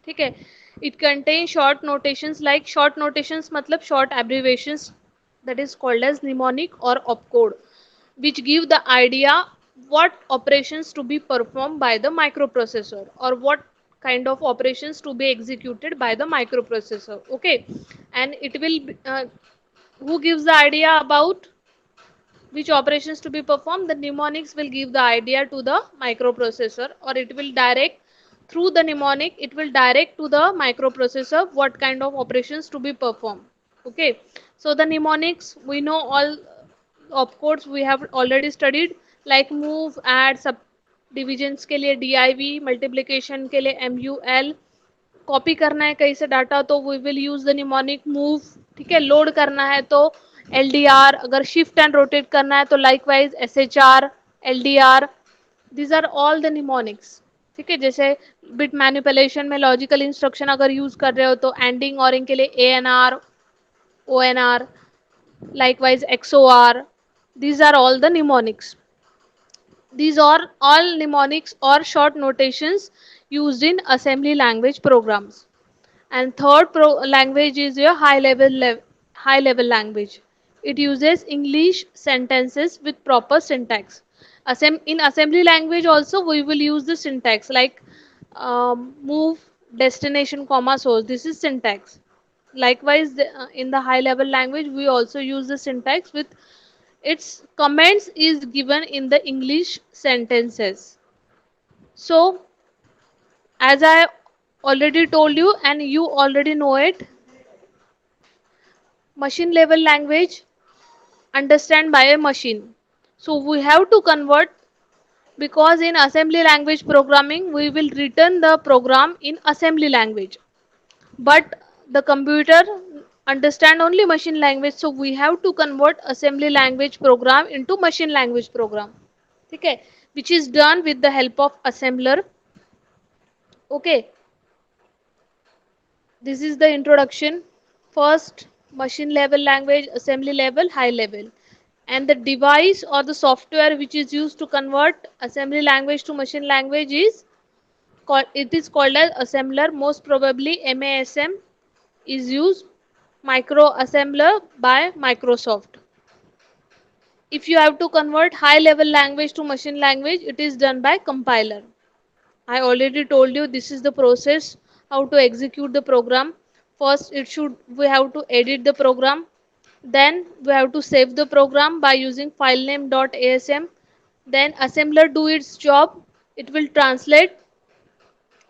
ठीक है. It contains short notations, like short notations मतलब short abbreviations, that is called as mnemonic or opcode, which give the idea what operations to be performed by the microprocessor, or what kind of operations to be executed by the microprocessor. Okay. And it will who gives the idea about which operations to be performed? The mnemonics will give the idea to the microprocessor, or it will direct through the mnemonic, it will direct to the microprocessor what kind of operations to be performed. Okay. So the mnemonics, we know all opcodes we have already studied, like move, add, सब divisions के लिए div, multiplication के लिए mul, copy करना है कहीं से data तो we will use the mnemonic move. ठीक है. लोड करना है तो एल डी आर, अगर शिफ्ट एंड रोटेट करना है तो likewise S H R, L D R. These are all the mnemonics. ठीक है. जैसे बिट मैनिपुलेशन में लॉजिकल इंस्ट्रक्शन अगर यूज कर रहे हो तो एंडिंग ऑरिंग के लिए A N R, O N R, likewise X O R. These are all the mnemonics. These are all mnemonics or short notations used in assembly language programs. And third language is your high level language. It uses English sentences with proper syntax. In assembly language also we will use the syntax, like move, destination, comma, source. This is syntax. Likewise, in the high level language we also use the syntax with its comments is given in the English sentences. So as I already told you and you already know it, machine level language understand by a machine. So we have to convert, because in assembly language programming we will return the program in assembly language. But the computer understand only machine language, so we have to convert assembly language program into machine language program. Okay, which is done with the help of assembler. Okay, this is the introduction. First, machine level language, assembly level, high level. And the device or the software which is used to convert assembly language to machine language is called, it is called as assembler. Most probably MASM is used, micro assembler by Microsoft. If you have to convert high level language to machine language, it is done by compiler. I already told you this is the process how to execute the program. First, we have to edit the program. Then we have to save the program by using filename.asm. Then assembler do its job. It will translate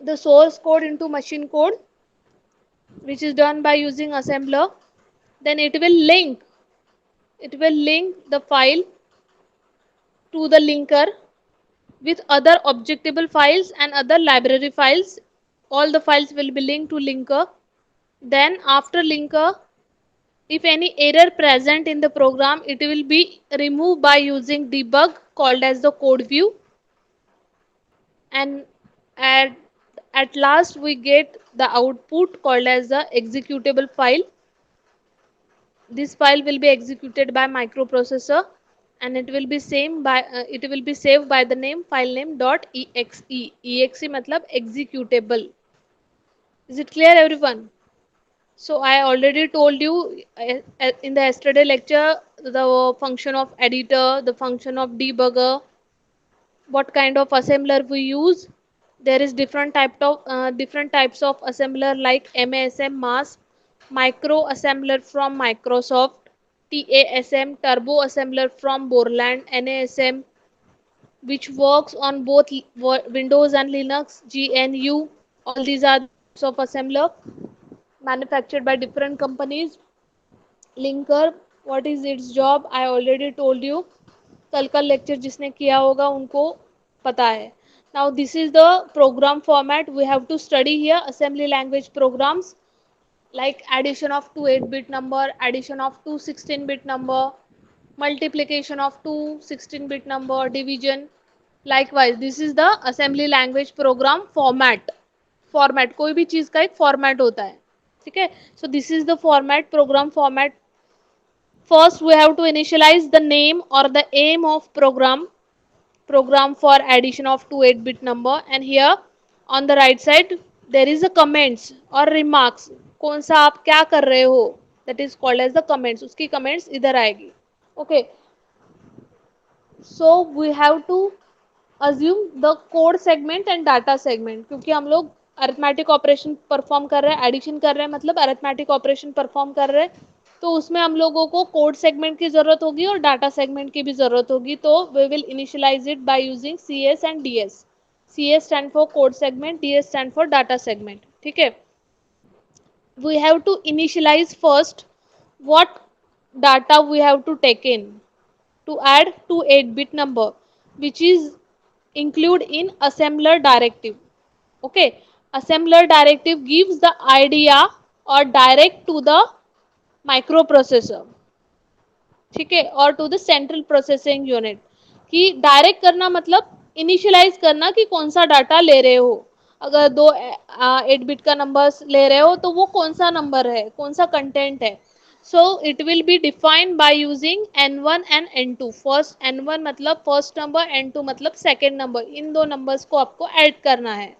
the source code into machine code, which is done by using assembler. Then it will link the file to the linker with other objectable files and other library files. All the files will be linked to linker. Then after linker, if any error present in the program, it will be removed by using debug called as the code view. And at, at last we get the output called as the executable file. This file will be executed by microprocessor, and it will be saved by the name file name .exe. Exe matlab executable. Is it clear everyone? So I already told you in the yesterday lecture the function of editor, the function of debugger, what kind of assembler we use. There is different types of assembler like MASM, mask, micro assembler from Microsoft, TASM, turbo assembler from Borland, NASM, which works on both Windows and Linux, GNU. All these are the types of assembler manufactured by different companies. Linker, what is its job? I already told you. कल का lecture जिसने किया होगा उनको पता है. Now this is the program format we have to study here. Assembly language programs like addition of two 8-bit number, addition of two 16-bit number, multiplication of two 16-bit number, division. Likewise, this is the assembly language program format कोई भी चीज का एक format होता है. ठीक है. So this is the program format. First we have to initialize the name or the aim of program for addition of two 8-bit number, and here on the right side there is a comments और remarks, कौन सा आप क्या कर रहे हो, that is called as the comments, उसकी comments इधर आएगी. Okay, so we have to assume the code segment and data segment, क्योंकि हम लोग अरिथमेटिक ऑपरेशन परफॉर्म कर रहे हैं, एडिशन कर रहे हैं, मतलब अरिथमेटिक ऑपरेशन परफॉर्म कर रहे हैं, तो उसमें हम लोगों को कोड सेगमेंट की जरूरत होगी और डाटा सेगमेंट की भी जरूरत होगी. तो we will initialise it by using C S and D S. C S stand for code segment, D S stand for data segment. ठीक है, we have to initialize first what data we have to take in to add to 8-bit number, which is include in assembler directive. Okay, assembler directive gives the idea or direct to the microprocessor. ठीक है, और to the central processing unit, कि direct करना मतलब initialise करना कि कौन सा डाटा ले रहे हो. अगर दो 8 बिट का नंबर ले रहे हो तो वो कौन सा नंबर है, कौन सा कंटेंट है. So it will be defined by using n1 and n2. First n1 मतलब फर्स्ट नंबर, n2 मतलब सेकेंड नंबर. इन दो नंबर्स को आपको ऐड करना है,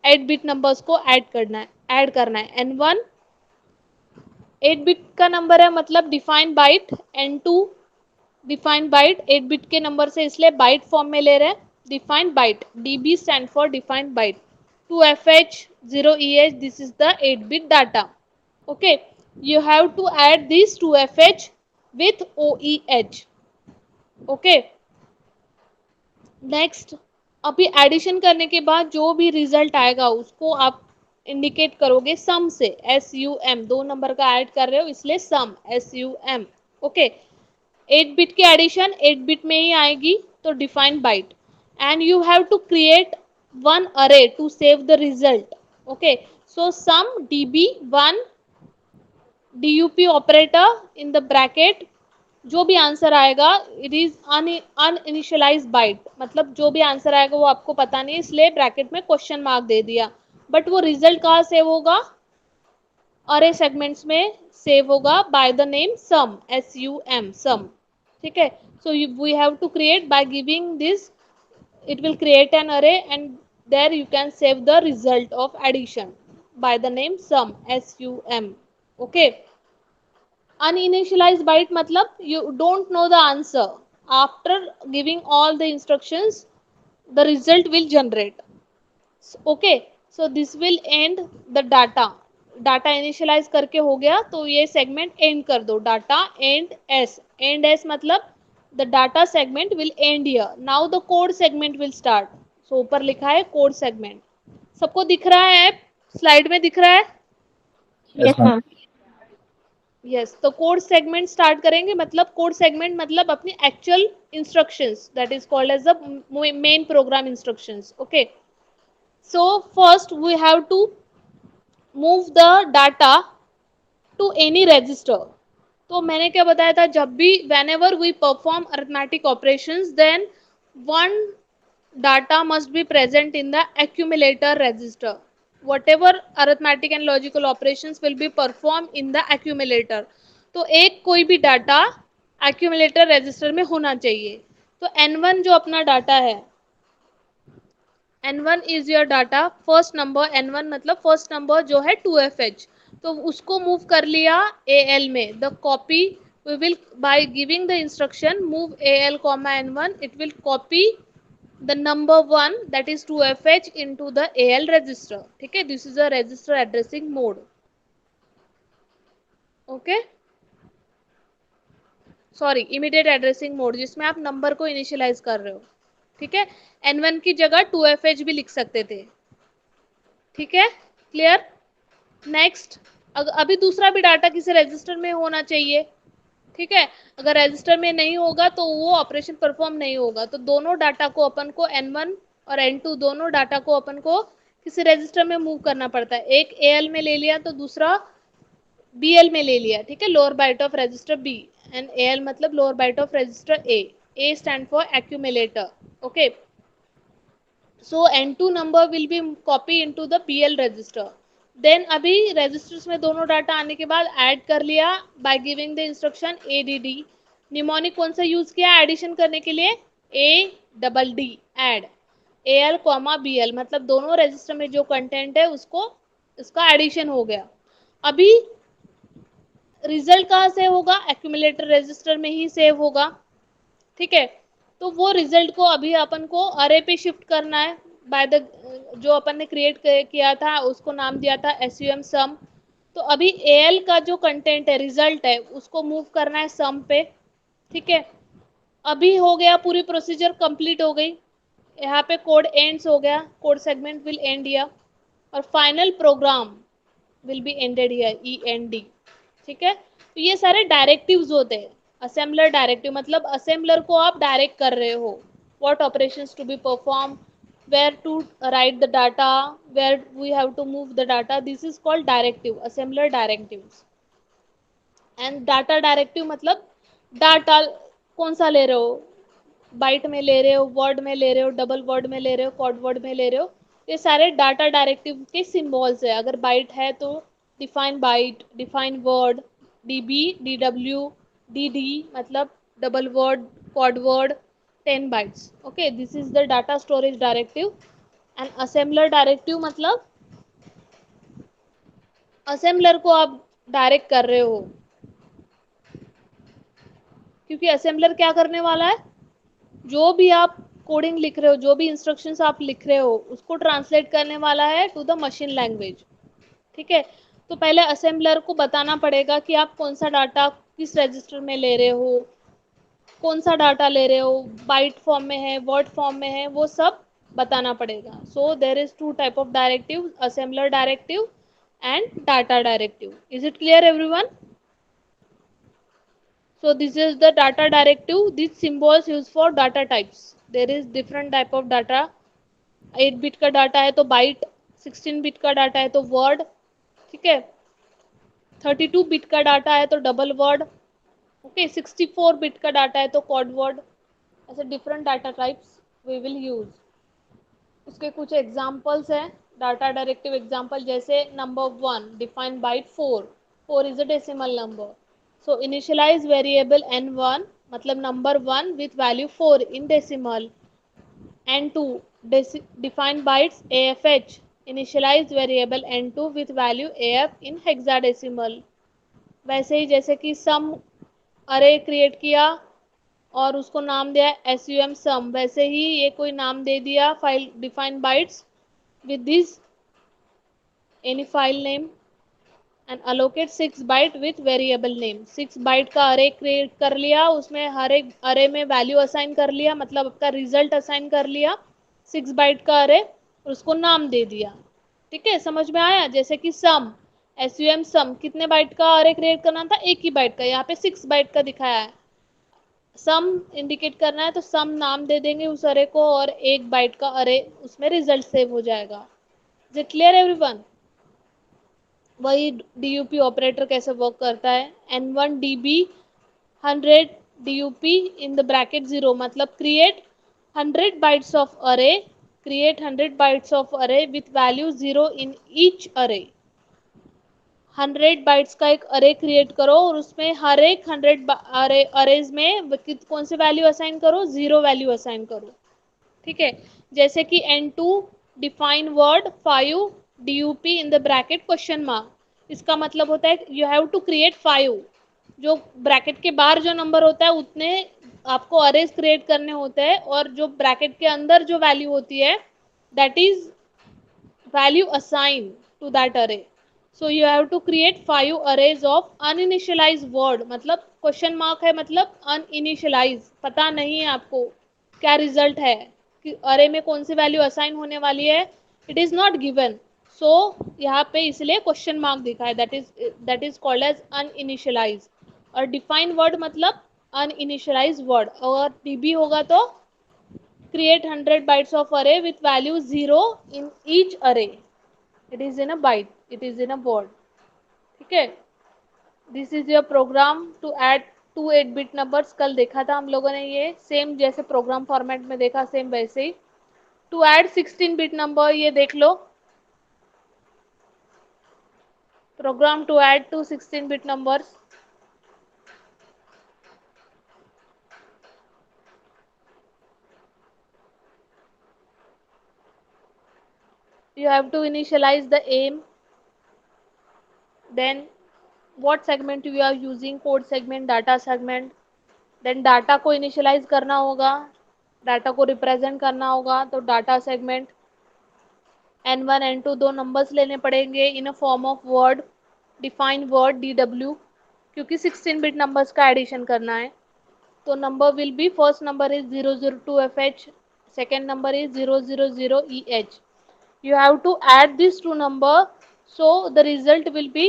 8 बिट नंबर्स को ऐड करना है. n1 8 बिट का नंबर है मतलब defined byte, n2 defined byte 8 bit के नंबर से इसलिए बाइट फॉर्म में ले रहे हैं, defined byte. DB stand for defined byte. 2fh 0eh, this is the 8 bit data. Okay, you have to add this 2fh with oeh. Okay, next, अभी addition करने के बाद जो भी रिजल्ट आएगा उसको आप इंडिकेट करोगे सम से, SUM. दो नंबर का ऐड कर रहे हो इसलिए सम, SUM. ओके, 8 बिट की एडिशन 8 बिट में ही आएगी तो define byte. And you have to create one array to save the result. Okay, so sum db1 dup operator in the bracket, जो भी आंसर आएगा इट इज अनइनिशियलाइज बाइट, मतलब जो भी आंसर आएगा वो आपको पता नहीं इसलिए ब्रैकेट में क्वेश्चन मार्क दे दिया. बट वो रिजल्ट कहाँ सेव होगा, अरे सेगमेंट्स में सेव होगा by the name sum, SUM, sum. ठीक है, so we have to create by giving this, it will create an array and there you can save the result of addition by the name sum, SUM. Okay, uninitialized byte matlab you don't know the answer, after giving all the instructions the result will generate. Okay, so this will end the data. Data initialize करके हो गया तो ये segment end कर दो, data end S. End S मतलब the data segment will end here. Now the code segment will start. So ऊपर लिखा है कोड सेगमेंट, सबको दिख रहा है, स्लाइड में दिख रहा है. Yes, ma'am. यस, तो कोड सेगमेंट स्टार्ट करेंगे, मतलब कोड सेगमेंट मतलब अपनी actual instructions, that is called as the main program instructions. Okay, so first we have to move the data to any register. तो मैंने क्या बताया था, जब भी whenever we perform arithmetic operations then one data must be present in the accumulator register. Whatever arithmetic and logical operations will be performed in the accumulator. तो एक कोई भी डाटा accumulator register में होना चाहिए. तो n1 जो अपना डाटा है, n1 is your data, first number n1 मतलब फर्स्ट नंबर जो है 2fh, तो उसको मूव कर लिया al में. The copy we will by giving the instruction move al comma n1, it will copy the number 1 that is 2fh into the al register. ठीक है, this is a register addressing mode. Okay, sorry, immediate addressing mode, जिसमें आप number को initialise कर रहे हो. ठीक है, n1 की जगह 2fh भी लिख सकते थे. ठीक है, क्लियर. नेक्स्ट, अभी दूसरा भी डाटा किसी रजिस्टर में होना चाहिए. ठीक है, अगर रजिस्टर में नहीं होगा तो वो ऑपरेशन परफॉर्म नहीं होगा. तो दोनों डाटा को अपन को n1 और n2 दोनों डाटा को अपन को किसी रजिस्टर में मूव करना पड़ता है. एक al में ले लिया तो दूसरा bl में ले लिया. ठीक है, lower byte of register b and al मतलब lower byte of register a stand for accumulator. Okay, so n2 number will be copy into the bl register. Then अभी रजिस्टर्स में दोनों डाटा आने के बाद ऐड कर लिया by giving the instruction add. Mnemonic कौन सा यूज किया एडिशन करने के लिए, ADD, add. AL comma BL, मतलब दोनों रजिस्टर में जो कंटेंट है उसको इसका एडिशन हो गया। अभी रिजल्ट कहाँ से होगा, एक्यूमुलेटर रजिस्टर में ही सेव होगा। ठीक है, तो वो रिजल्ट को अभी अपन को अरे पे शिफ्ट करना है बाय द, जो अपन ने क्रिएट किया था उसको नाम दिया था SUM सम। तो अभी AL का जो कंटेंट है, रिजल्ट है, उसको मूव करना है सम पे। ठीक है, अभी हो गया, पूरी प्रोसीजर कंप्लीट हो गई। यहाँ पे कोड एंड्स हो गया, code segment will end here और final program will be ended here, END। ठीक है, तो ये सारे डायरेक्टिव्स होते हैं। असेंबलर डायरेक्टिव मतलब असेंबलर को आप डायरेक्ट कर रहे हो, what operations to be perform, where to write the data, where we have to move the data, this is called directive, assembler directives. And data directive मतलब data कौन सा ले रहे हो, बाइट में ले रहे हो, वर्ड में ले रहे हो, डबल वर्ड में ले रहे हो, क्वाड वर्ड में ले रहे हो, ये सारे डाटा डायरेक्टिव के सिंबल्स है। अगर बाइट है तो define byte, define word, DB, DW, DD मतलब double word, quad word, 10 bytes. Okay, this is the data storage directive. And assembler directive मतलब असेंबलर को आप डायरेक्ट कर रहे हो, क्योंकि असेंबलर क्या करने वाला है, जो भी आप कोडिंग लिख रहे हो, जो भी इंस्ट्रक्शंस आप लिख रहे हो, उसको ट्रांसलेट करने वाला है टू द मशीन लैंग्वेज। ठीक है, तो पहले असेंबलर को बताना पड़ेगा कि आप कौन सा डाटा किस रजिस्टर में ले रहे हो, कौन सा डाटा ले रहे हो, बाइट फॉर्म में है, वर्ड फॉर्म में है, वो सब बताना पड़ेगा। So there is two type of directive, assembler directive and data directive. Is it clear everyone? So this is the data directive. These symbols used for data types. There is different type of data. 8 bit का data है तो bite, 16 bit का data है तो word, ठीक है, 32 bit का data है तो डबल वर्ड, ओके, 64 बिट का डाटा है तो क्वाड वर्ड। ऐसे different data types we will use. उसके कुछ एग्जाम्पल्स हैं डाटा डायरेक्टिव एग्जाम्पल, जैसे number 1 define byte 4, 4 is a decimal number, so initialise variable n1 मतलब number 1 with value 4 in decimal, n2 define bytes AFH, initialize variable n2 with value AF in hexadecimal। वैसे ही जैसे कि सम अरे create किया और उसको नाम दिया SUM सम, वैसे ही ये कोई नाम दे दिया file define bytes with this any file name and allocate 6 byte with variable name। 6 byte का अरे क्रिएट कर लिया, उसमें हर एक अरे में वैल्यू असाइन कर लिया, मतलब आपका रिजल्ट असाइन कर लिया 6 बाइट का अरे, और उसको नाम दे दिया। ठीक है, समझ में आया? जैसे कि सम, SUM सम कितने बाइट का अरे क्रिएट करना था, एक ही बाइट का, यहाँ पे 6 बाइट का दिखाया है। सम इंडिकेट करना है तो सम नाम दे देंगे उस अरे को, और एक बाइट का अरे उसमें रिजल्ट सेव हो जाएगा। Is it clear everyone? वही DUP ऑपरेटर कैसे वर्क करता है, N1 DB 100 DUP in the bracket 0 मतलब क्रिएट 100 बाइट्स ऑफ अरे, क्रिएट 100 बाइट्स ऑफ अरे विथ वैल्यू 0 इन ईच अरे। 100 बाइट्स का एक अरे क्रिएट करो और उसमें हर एक 100 अरेज में कौन से वैल्यू असाइन करो, 0 वैल्यू असाइन करो। ठीक है, जैसे कि N2 define word 5 DUP in the bracket question mark. इसका मतलब होता है यू हैव टू क्रिएट 5, जो ब्रैकेट के बाहर जो नंबर होता है उतने आपको अरेज क्रिएट करने होते हैं, और जो ब्रैकेट के अंदर जो वैल्यू होती है that is value assign to that array. So you have to create 5 arrays of uninitialize word, मतलब क्वेश्चन मार्क है मतलब अनइनिशियलाइज, पता नहीं है आपको क्या रिजल्ट है कि अरे में कौन सी वैल्यू असाइन होने वाली है, इट इज नॉट गिवन। सो यहाँ पे इसलिए क्वेश्चन मार्क दिखा है, दैट इज कॉल्ड एज अनइनिशियलाइज। और डिफाइन वर्ड मतलब अनइनिशियलाइज वर्ड, और DB होगा तो create 100 bytes of array with value 0 in each array, it is in a byte, it is in a word। ठीक है, this is your program to add two 8 bit numbers. कल देखा था हम लोगों ने, ये सेम जैसे प्रोग्राम फॉर्मेट में देखा सेम वैसे ही। टू ऐड 16 बिट नंबर, ये देख लो, program to add two 16 bit numbers. You have to initialize the aim, then what segment you are using, code segment, data segment, then data को initialise करना होगा, डाटा को represent करना होगा, तो डाटा सेगमेंट n1 n2 दो numbers लेने पड़ेंगे in a form of word, define word DW, क्योंकि 16 बिट नंबर्स का एडिशन करना है। तो number will be, first number is 002FH, second number is 000EH. You have to add these two number, so the result will be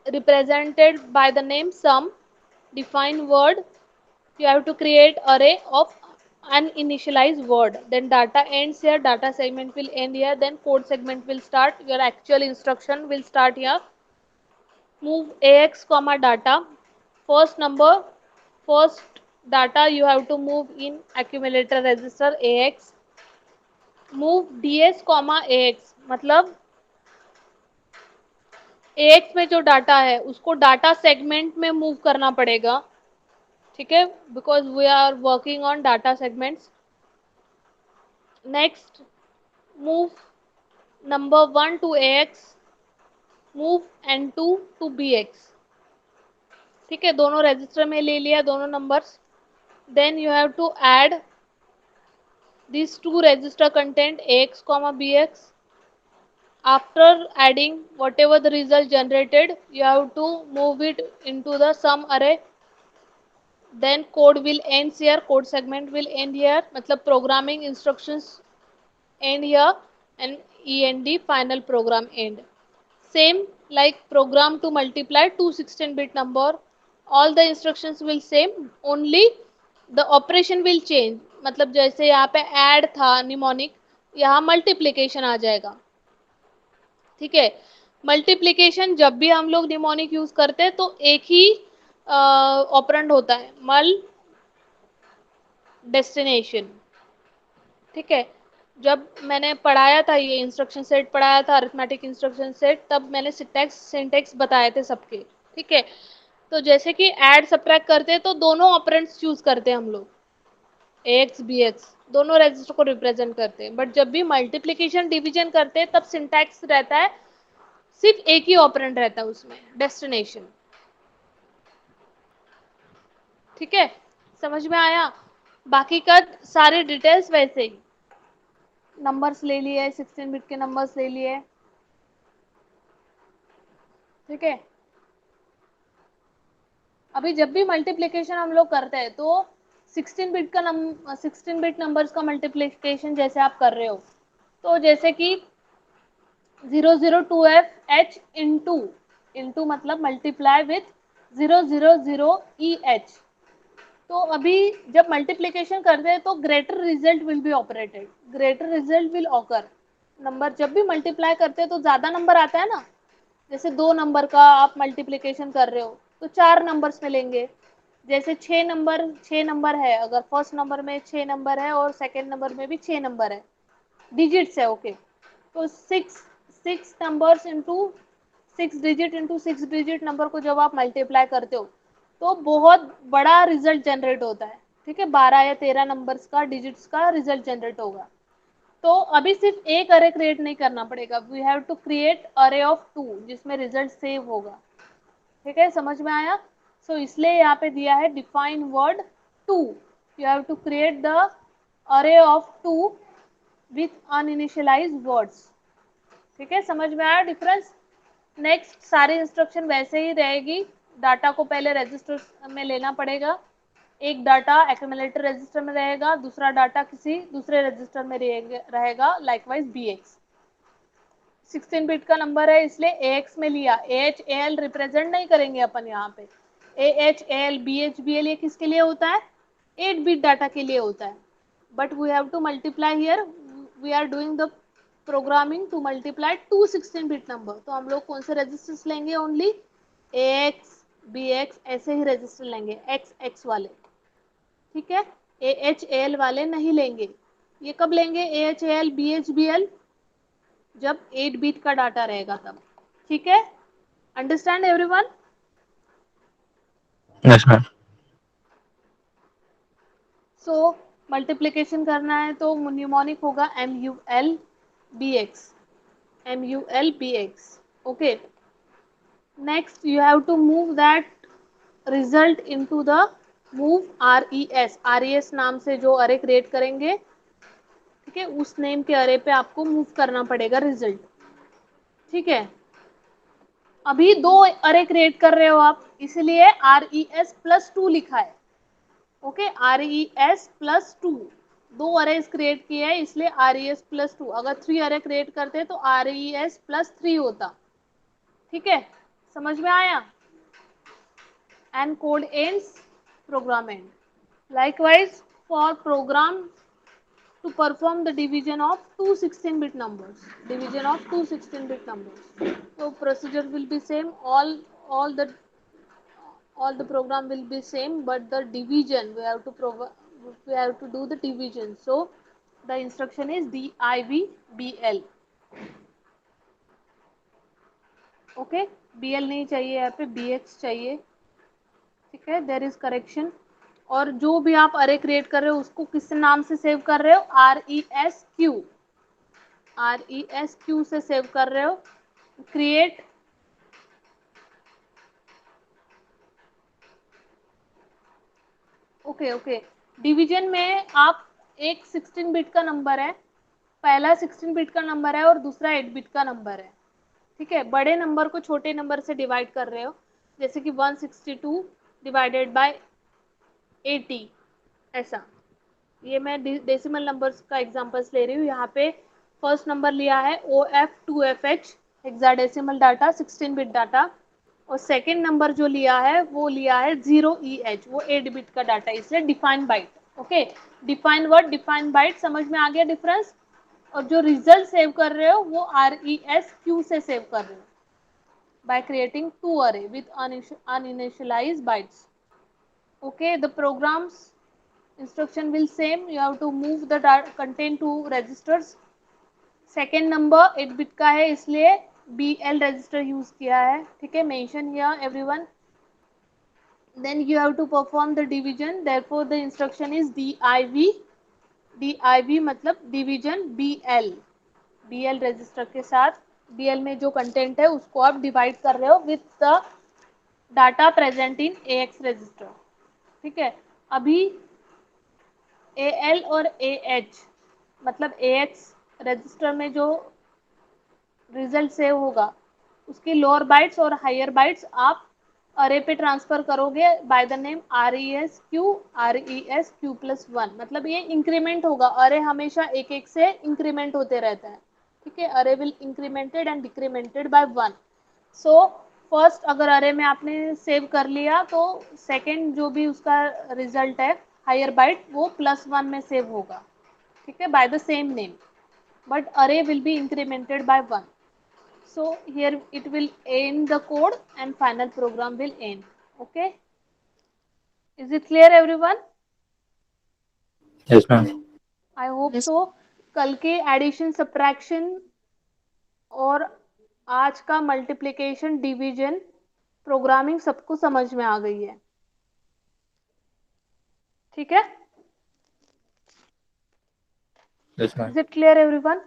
represented by the name sum, define word. You have to create array of uninitialized word, then data ends here, data segment will end here, then code segment will start, your actual instruction will start here. Move AX comma data, first number, first data you have to move in accumulator register AX. Move DS comma AX, मतलब AX में जो data है उसको data segment में move करना पड़ेगा, ठीक है, because we are working on data segments. Next, move number 1 to AX, move N2 to BX, ठीक है, दोनों रजिस्टर में ले लिया दोनों numbers. Then you have to add this to register content AX comma BX. After adding whatever the result generated, you have to move it into the sum array. Then code will end here, code segment will end here, मतलब programming instructions end here, and END final program end. Same like program to multiply two 16-bit number, all the instructions will same, only the operation will change, मतलब जैसे यहाँ पे add था mnemonic, यहाँ multiplication आ जाएगा, ठीक है। मल्टीप्लीकेशन जब भी हम लोग निमोनिक यूज करते हैं तो एक ही ऑपरेंड होता है, मल डेस्टिनेशन, ठीक है। जब मैंने पढ़ाया था ये इंस्ट्रक्शन सेट पढ़ाया था, अरिथमेटिक इंस्ट्रक्शन सेट, तब मैंने सिंटेक्स बताए थे सबके, ठीक है। तो जैसे कि ऐड सब्ट्रैक्ट करते हैं तो दोनों ऑपरेंड्स चूज करते हैं हम लोग, AX BX दोनों रजिस्टर को रिप्रेजेंट करते हैं, बट जब भी मल्टीप्लीकेशन डिवीजन करते हैं तब सिंटैक्स रहता है, सिर्फ एक ही ऑपरेंड रहता है उसमें, डेस्टिनेशन, ठीक है, समझ में आया। बाकी का सारे डिटेल्स वैसे ही, नंबर्स ले लिए, 16 बिट के नंबर्स ले लिए, ठीक है। अभी जब भी मल्टीप्लिकेशन हम लोग करते हैं तो 16 बिट नंबर्स का मल्टीप्लिकेशन जैसे आप कर रहे हो, तो जैसे कि 002FH इंटू मतलब मल्टीप्लाई विथ 000EH। तो अभी जब मल्टीप्लिकेशन करते हैं तो greater result will be operated, greater result will occur. Number जब भी मल्टीप्लाई करते हैं तो ज्यादा नंबर आता है ना, जैसे दो नंबर का आप मल्टीप्लिकेशन कर रहे हो तो चार नंबर्स में लेंगे। जैसे छह नंबर है, अगर फर्स्ट नंबर में छह नंबर है और सेकेंड नंबर में भी छह नंबर है, डिजिट्स है, ओके, तो six six numbers into six digit number को जब आप मल्टीप्लाई करते हो तो बहुत बड़ा रिजल्ट जनरेट होता है, ठीक है, 12 या 13 नंबर्स का डिजिट्स का रिजल्ट जनरेट होगा। तो अभी सिर्फ एक अरे क्रिएट नहीं करना पड़ेगा, वी हैव टू क्रिएट अरे ऑफ 2 जिसमें रिजल्ट सेव होगा, ठीक है, समझ में आया। सो इसलिए यहाँ पे दिया है define word 2, you have to create the array of 2 with uninitialised words, ठीक है, समझ में आया डिफरेंस। नेक्स्ट, सारी इंस्ट्रक्शन वैसे ही रहेगी, डाटा को पहले रजिस्टर में लेना पड़ेगा, एक डाटा एक्यूमुलेटर रजिस्टर में रहेगा, दूसरा डाटा किसी दूसरे रजिस्टर में रहेगा, लाइकवाइज BX 16 बिट का नंबर है इसलिए AX में लिया, AH AL रिप्रेजेंट नहीं करेंगे अपन यहाँ पे, AH AL BH BL ये किसके लिए होता है, 8 बिट डाटा के लिए होता है, but we have to multiply here, we are doing the programming to multiply two 16 bit number, तो हम लोग कौन से रजिस्टर्स लेंगे, ओनली AX BX ऐसे ही रजिस्टर लेंगे, XX वाले, ठीक है, AH AL वाले नहीं लेंगे। ये कब लेंगे AH AL BH BL, जब 8 बिट का डाटा रहेगा तब, ठीक है, अंडरस्टैंड एवरीवन। Yes, ma'am. सो मल्टीप्लिकेशन करना है तो न्यूमोनिक होगा MUL, bx, mulbx. Okay, next you have to move that result into the move res नाम से जो अरे क्रिएट करेंगे, ठीक है, उस नेम के अरे पे आपको मूव करना पड़ेगा रिजल्ट, ठीक है। अभी दो अरे क्रिएट कर रहे हो आप, इसलिए res+2 लिखा है। ओके, res+2, दो अरेज क्रिएट किए हैं इसलिए res+2। अगर 3 अरे क्रिएट करते तो res+3 होता, ठीक है, समझ में आया। End code ends, program end. Likewise, for program to perform the division of two 16-bit numbers, division of two 16-bit numbers. So procedure will be same. All the program will be same, but the division we have to provide. We have to do the division. So the instruction is divbl. Okay, bl नहीं चाहिए यहाँ पे, bx चाहिए, ठीक है, there is correction. और जो भी आप अरे क्रिएट कर रहे हो उसको किस नाम से सेव कर रहे हो, RESQ से सेव कर रहे हो। क्रिएट, ओके ओके, डिवीजन में आप एक 16 बिट का नंबर है, पहला 16 बिट का नंबर है और दूसरा 8 बिट का नंबर है, ठीक है। बड़े नंबर को छोटे नंबर से डिवाइड कर रहे हो, जैसे कि 162 डिवाइडेड बाय 80, ऐसा। ये मैं डेसिमल नंबर्स का एग्जांपल्स ले रही हूँ। यहाँ पे फर्स्ट नंबर लिया है OF2FH hexadecimal data 16 bit data, और सेकंड नंबर जो लिया है वो लिया है 0EH, वो 8 बिट का डाटा, इसलिए define byte. Okay, define word define byte, समझ में आ गया डिफरेंस। और जो रिजल्ट सेव कर रहे हो वो RESQ से सेव कर रहे हो by creating two array with uninitialized bytes. Okay, the program's instruction will same. You have to move the content to registers. Second number 8 bit का है इसलिए BL रजिस्टर यूज किया है, ठीक है, mention here everyone. Then you have to perform the division, therefore the instruction is DIV मतलब division BL register के साथ। BL में जो कंटेंट है उसको आप डिवाइड कर रहे हो with the data present in AX register, ठीक है। अभी AL और AH मतलब AX रजिस्टर में जो रिजल्ट सेव होगा उसकी लोअर बाइट्स और हायर बाइट्स आप अरे पे ट्रांसफर करोगे बाय द नेम RESQ+1, मतलब ये इंक्रीमेंट होगा। अरे हमेशा एक एक से इंक्रीमेंट होते रहता है, ठीक है। Array will incremented and decremented by 1। So first अगर अरे में आपने सेव कर लिया तो सेकेंड जो भी उसका रिजल्ट है हायर बाइट वो +1 में सेव होगा, ठीक है, by the same name, but array will be incremented by 1. So here it will end the code and final program will end. Okay, is it clear everyone? Yes, ma'am. I hope Yes. so। कल के addition subtraction और आज का multiplication division programming सबको समझ में आ गई है, ठीक है। Yes, ma'am. Is it clear everyone?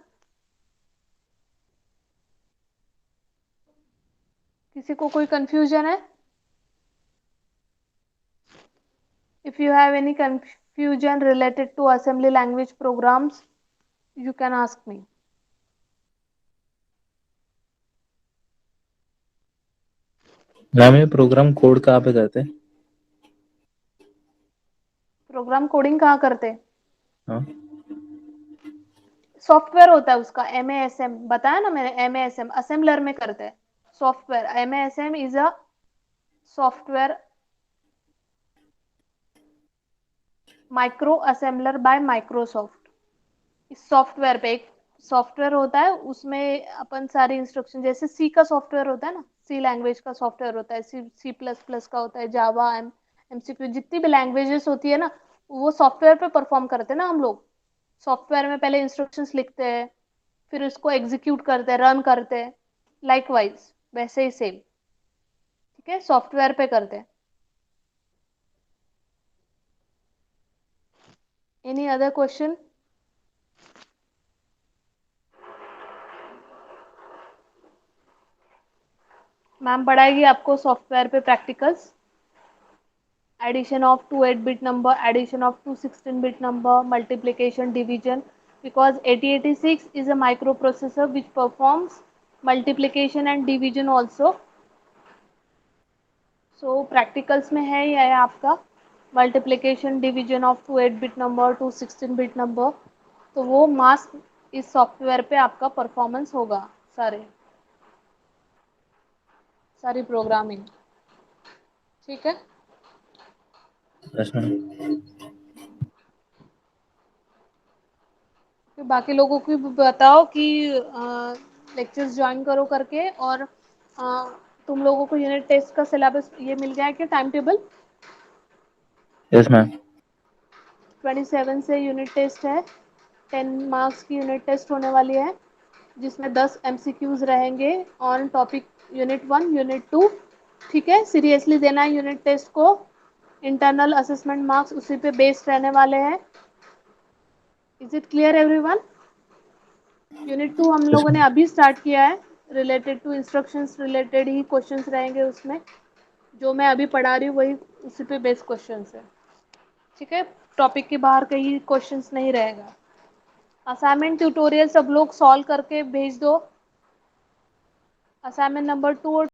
किसी को कोई कंफ्यूजन है? If you have any confusion related to assembly language programs, you can ask me. Ma'am ये प्रोग्राम कोड कहाँ पे करते हैं? प्रोग्राम कोडिंग कहाँ करते हैं? हाँ, सॉफ्टवेयर होता है उसका, MASM बताया ना मैंने, MASM असेंबलर में करते हैं। Software MASM is a software micro assembler bye Microsoft. इस सॉफ्टवेयर पे एक सॉफ्टवेयर होता है, उसमें अपन सारी इंस्ट्रक्शन, जैसे सी का सॉफ्टवेयर होता है ना, सी लैंग्वेज का सॉफ्टवेयर होता है, C++ का होता है, जावा, MCQ, जितनी भी लैंग्वेजेस होती है ना वो सॉफ्टवेयर पे परफॉर्म करते हैं ना हम लोग। सॉफ्टवेयर में पहले इंस्ट्रक्शंस लिखते हैं, फिर उसको एग्जीक्यूट करते हैं, रन करते हैं, लाइकवाइज वैसे ही सेम, ठीक है, सॉफ्टवेयर पे करते हैं। Any other question? मैम पढ़ाएगी आपको सॉफ्टवेयर पे practicals, addition of two 8-bit number, addition of two 16-bit number, multiplication, division, because 8086 is a microprocessor which performs multiplication and division also. So practicals में है ये आपका multiplication, division of two 8-bit number, two 16-bit number, तो वो mask इस software पे आपका performance होगा, सारी प्रोग्रामिंग, ठीक है। Yes ma'am. फिर बाकी लोगों को भी बताओ कि लेक्चर्स ज्वाइन करो करके, और तुम लोगों को यूनिट टेस्ट का सिलेबस ये मिल गया है कि टाइम टेबल? Yes ma'am. 27 से यूनिट टेस्ट है, 10 मार्क्स की यूनिट टेस्ट होने वाली है, जिसमें 10 MCQs रहेंगे ऑन टॉपिक यूनिट 1, यूनिट 2, ठीक है। सीरियसली देना है यूनिट टेस्ट को, इंटरनल असेसमेंट मार्क्स उसी पे बेस्ड रहने वाले हैं। Is it clear everyone? Unit 2 हम लोगों ने अभी स्टार्ट किया है, रिलेटेड टू इंस्ट्रक्शंस रिलेटेड ही क्वेश्चंस रहेंगे उसमें, जो मैं अभी पढ़ा रही हूँ वही उसी पे बेस्ड क्वेश्चंस है, ठीक है। टॉपिक के बाहर कहीं क्वेश्चंस नहीं रहेगा। असाइनमेंट ट्यूटोरियल सब लोग सॉल्व करके भेज दो, असाइनमेंट नंबर 2 और